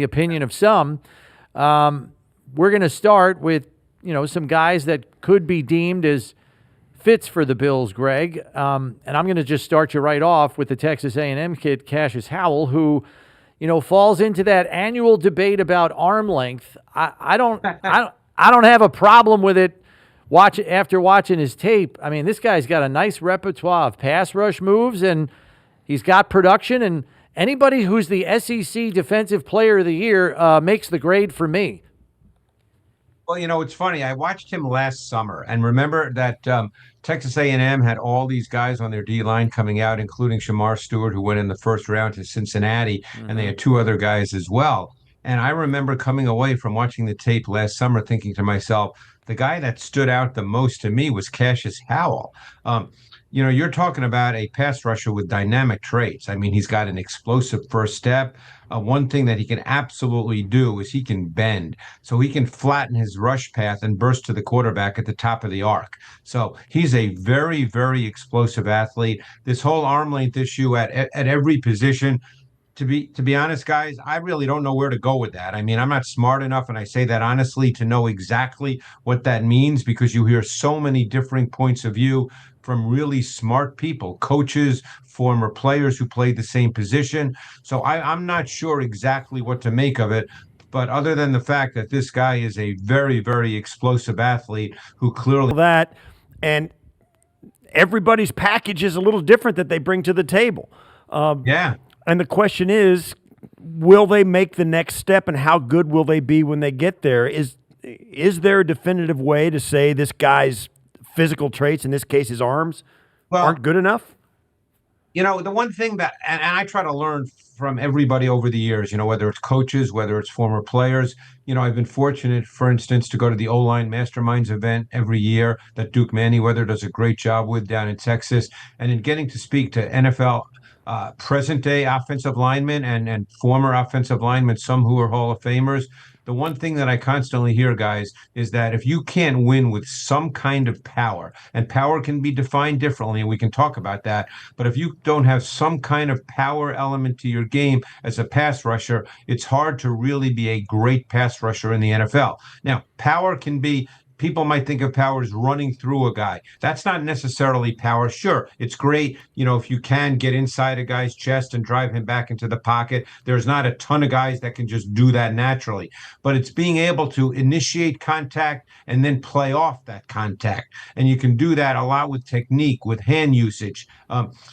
the opinion of some. We're going to start with, some guys that could be deemed as fits for the Bills, Greg. And I'm going to just start you right off with the Texas A&M kid, Cassius Howell, who, falls into that annual debate about arm length. I don't have a problem with it. After watching his tape. I mean, this guy's got a nice repertoire of pass rush moves, and he's got production. And anybody who's the SEC Defensive Player of the Year makes the grade for me. Well, it's funny. I watched him last summer, and remember that Texas A&M had all these guys on their D-line coming out, including Shamar Stewart, who went in the first round to Cincinnati, and they had two other guys as well. And I remember coming away from watching the tape last summer thinking to myself, the guy that stood out the most to me was Cassius Howell. You're talking about a pass rusher with dynamic traits. I mean, he's got an explosive first step. One thing that he can absolutely do is he can bend. So he can flatten his rush path and burst to the quarterback at the top of the arc. So he's a very, very explosive athlete. This whole arm length issue at every position, to be honest, guys, I really don't know where to go with that. I mean, I'm not smart enough, and I say that honestly, to know exactly what that means, because you hear so many differing points of view from really smart people, coaches, former players who played the same position. So I'm not sure exactly what to make of it. But other than the fact that this guy is a very, very explosive athlete who clearly that, and everybody's package is a little different that they bring to the table. Yeah. And the question is, will they make the next step, and how good will they be when they get there? Is there a definitive way to say this guy's physical traits, in this case his arms, aren't good enough? The one thing that, and I try to learn from everybody over the years, whether it's coaches, whether it's former players, I've been fortunate, for instance, to go to the O-Line Masterminds event every year that Duke Manyweather does a great job with down in Texas. And in getting to speak to NFL present day offensive linemen and former offensive linemen, some who are Hall of Famers. The one thing that I constantly hear, guys, is that if you can't win with some kind of power, and power can be defined differently, and we can talk about that, but if you don't have some kind of power element to your game as a pass rusher, it's hard to really be a great pass rusher in the NFL. Now, power can be, people might think of power as running through a guy. That's not necessarily power. Sure, it's great, if you can get inside a guy's chest and drive him back into the pocket. There's not a ton of guys that can just do that naturally. But it's being able to initiate contact and then play off that contact. And you can do that a lot with technique, with hand usage.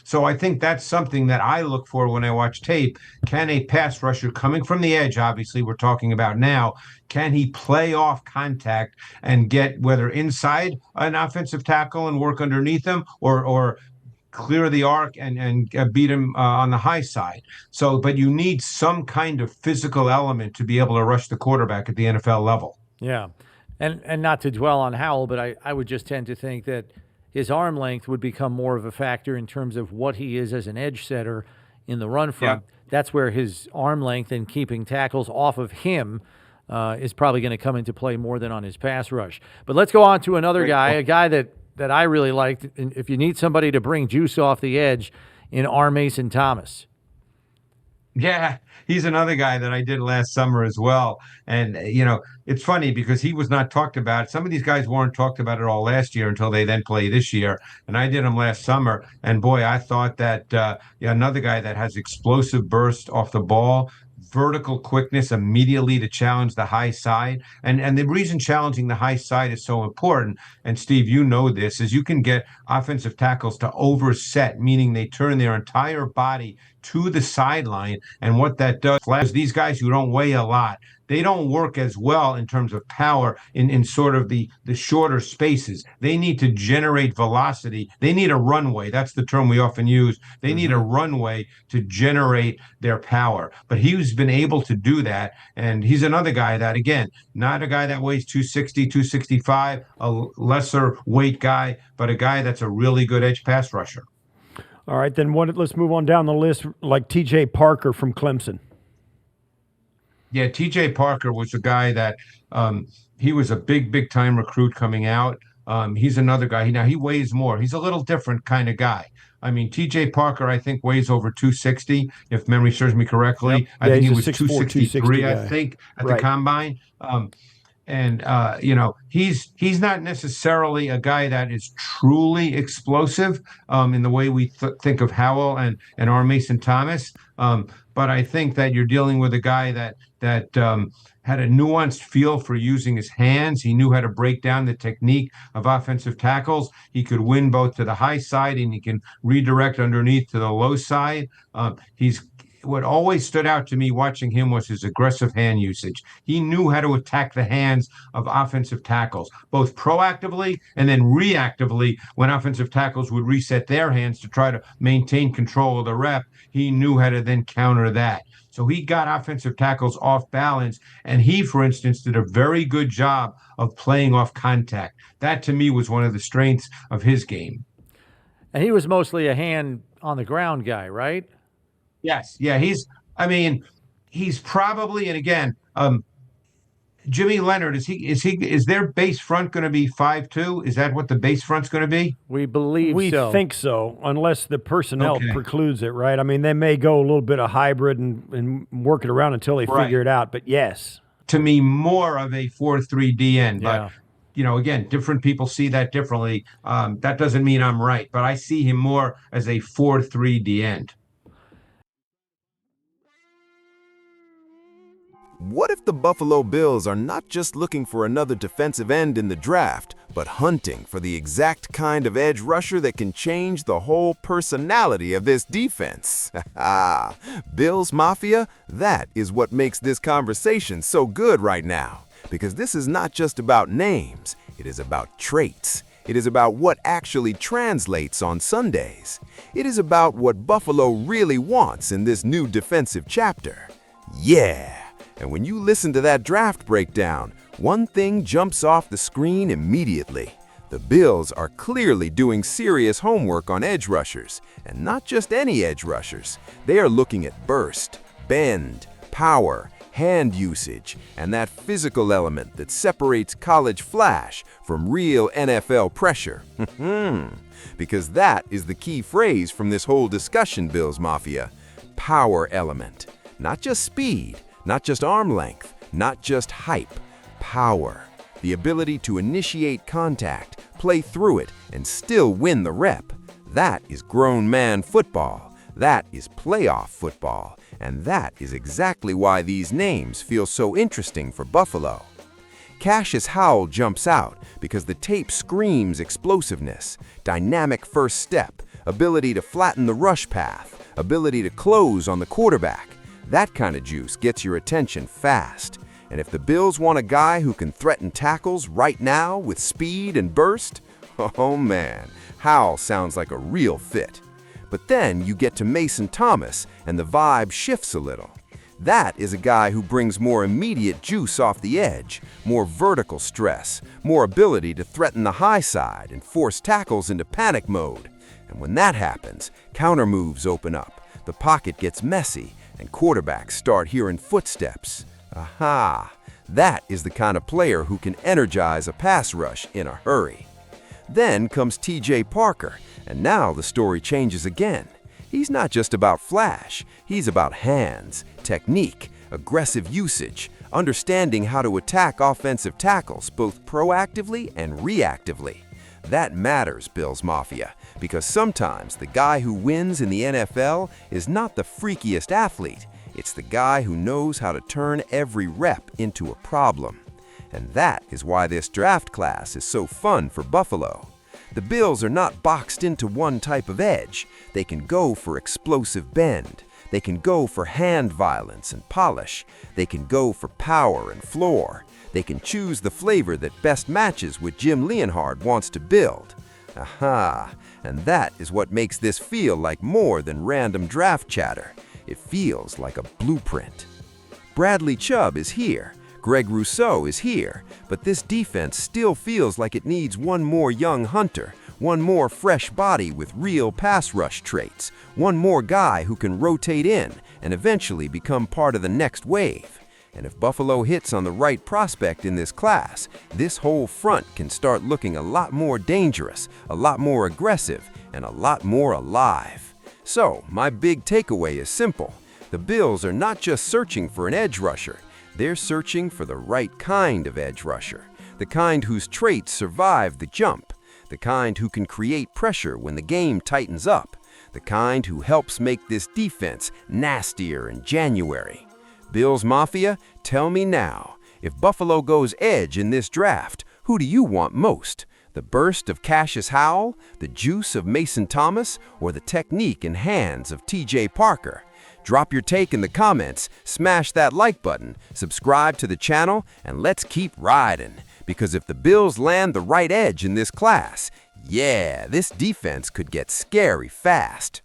So I think that's something that I look for when I watch tape. Can a pass rusher coming from the edge, obviously we're talking about now, can he play off contact and get whether inside an offensive tackle and work underneath him, or clear the arc and beat him on the high side? So, but you need some kind of physical element to be able to rush the quarterback at the NFL level. Yeah. And not to dwell on Howell, but I would just tend to think that his arm length would become more of a factor in terms of what he is as an edge setter in the run front. Yeah. That's where his arm length and keeping tackles off of him is probably going to come into play more than on his pass rush. But let's go on to another guy, a guy that I really liked. And if you need somebody to bring juice off the edge, in R. Mason Thomas. Yeah, he's another guy that I did last summer as well. And, it's funny because he was not talked about. Some of these guys weren't talked about at all last year until they then play this year. And I did him last summer. And boy, I thought that another guy that has explosive burst off the ball, vertical quickness immediately to challenge the high side. And the reason challenging the high side is so important, and Steve, you know this, is you can get offensive tackles to overset, meaning they turn their entire body to the sideline. And what that does is these guys who don't weigh a lot, they don't work as well in terms of power in sort of the shorter spaces. They need to generate velocity. They need a runway. That's the term we often use. They need a runway to generate their power. But he's been able to do that. And he's another guy that, again, not a guy that weighs 260, 265, a lesser weight guy, but a guy that's a really good edge pass rusher. All right, then let's move on down the list, like T.J. Parker from Clemson. Yeah, T.J. Parker was a guy that he was a big time recruit coming out. He's another guy. Now he weighs more. He's a little different kind of guy. I mean, TJ Parker, I think, weighs over 260, if memory serves me Yep. correctly. I Yeah, think he he's a was 6'4", 260 263, I guy. think, at the Right. combine. And he's not necessarily a guy that is truly explosive in the way we think of Howell and R. Mason Thomas. But I think that you're dealing with a guy that had a nuanced feel for using his hands. He knew how to break down the technique of offensive tackles. He could win both to the high side and he can redirect underneath to the low side. He's What always stood out to me watching him was his aggressive hand usage. He knew how to attack the hands of offensive tackles, both proactively and then reactively when offensive tackles would reset their hands to try to maintain control of the rep. He knew how to then counter that. So he got offensive tackles off balance, and he, for instance, did a very good job of playing off contact. That, to me, was one of the strengths of his game. And he was mostly a hand on the ground guy, right? Yes, yeah, he's probably, and again, Jimmy Leonard, is their base front going to be 5'2"? Is that what the base front's going to be? We believe We so. think so, unless the personnel Okay. precludes it, right? I mean, they may go a little bit of hybrid and work it around until they Right. figure it out, but yes. To me, more of a 4-3 DN, Yeah. but again, different people see that differently. That doesn't mean I'm right, but I see him more as a 4-3 D end. What if the Buffalo Bills are not just looking for another defensive end in the draft, but hunting for the exact kind of edge rusher that can change the whole personality of this defense? Bills Mafia, that is what makes this conversation so good right now. Because this is not just about names, it is about traits. It is about what actually translates on Sundays. It is about what Buffalo really wants in this new defensive chapter. Yeah! And when you listen to that draft breakdown, one thing jumps off the screen immediately. The Bills are clearly doing serious homework on edge rushers, and not just any edge rushers. They are looking at burst, bend, power, hand usage, and that physical element that separates college flash from real NFL pressure. Because that is the key phrase from this whole discussion, Bills Mafia. Power element. Not just speed, not just arm length, not just hype. Power. The ability to initiate contact, play through it, and still win the rep. That is grown man football. That is playoff football. And that is exactly why these names feel so interesting for Buffalo. Cassius Howell jumps out because the tape screams explosiveness, dynamic first step, ability to flatten the rush path, ability to close on the quarterback. That kind of juice gets your attention fast. And if the Bills want a guy who can threaten tackles right now with speed and burst, oh man, Howell sounds like a real fit. But then you get to Mason Thomas and the vibe shifts a little. That is a guy who brings more immediate juice off the edge, more vertical stress, more ability to threaten the high side and force tackles into panic mode. And when that happens, counter moves open up, the pocket gets messy, and quarterbacks start hearing footsteps. Aha! That is the kind of player who can energize a pass rush in a hurry. Then comes TJ Parker, and now the story changes again. He's not just about flash, he's about hands, technique, aggressive usage, understanding how to attack offensive tackles both proactively and reactively. That matters, Bills Mafia, because sometimes the guy who wins in the NFL is not the freakiest athlete. It's the guy who knows how to turn every rep into a problem. And that is why this draft class is so fun for Buffalo. The Bills are not boxed into one type of edge. They can go for explosive bend. They can go for hand violence and polish. They can go for power and floor. They can choose the flavor that best matches what Jim Leonhard wants to build. Aha! And that is what makes this feel like more than random draft chatter. It feels like a blueprint. Bradley Chubb is here. Greg Rousseau is here. But this defense still feels like it needs one more young hunter, one more fresh body with real pass rush traits, one more guy who can rotate in and eventually become part of the next wave. And if Buffalo hits on the right prospect in this class, this whole front can start looking a lot more dangerous, a lot more aggressive, and a lot more alive. So, my big takeaway is simple. The Bills are not just searching for an edge rusher, they're searching for the right kind of edge rusher. The kind whose traits survive the jump. The kind who can create pressure when the game tightens up. The kind who helps make this defense nastier in January. Bills Mafia, tell me now, if Buffalo goes edge in this draft, who do you want most? The burst of Cassius Howell, the juice of Mason Thomas, or the technique and hands of TJ Parker? Drop your take in the comments, smash that like button, subscribe to the channel, and let's keep riding. Because if the Bills land the right edge in this class, yeah, this defense could get scary fast.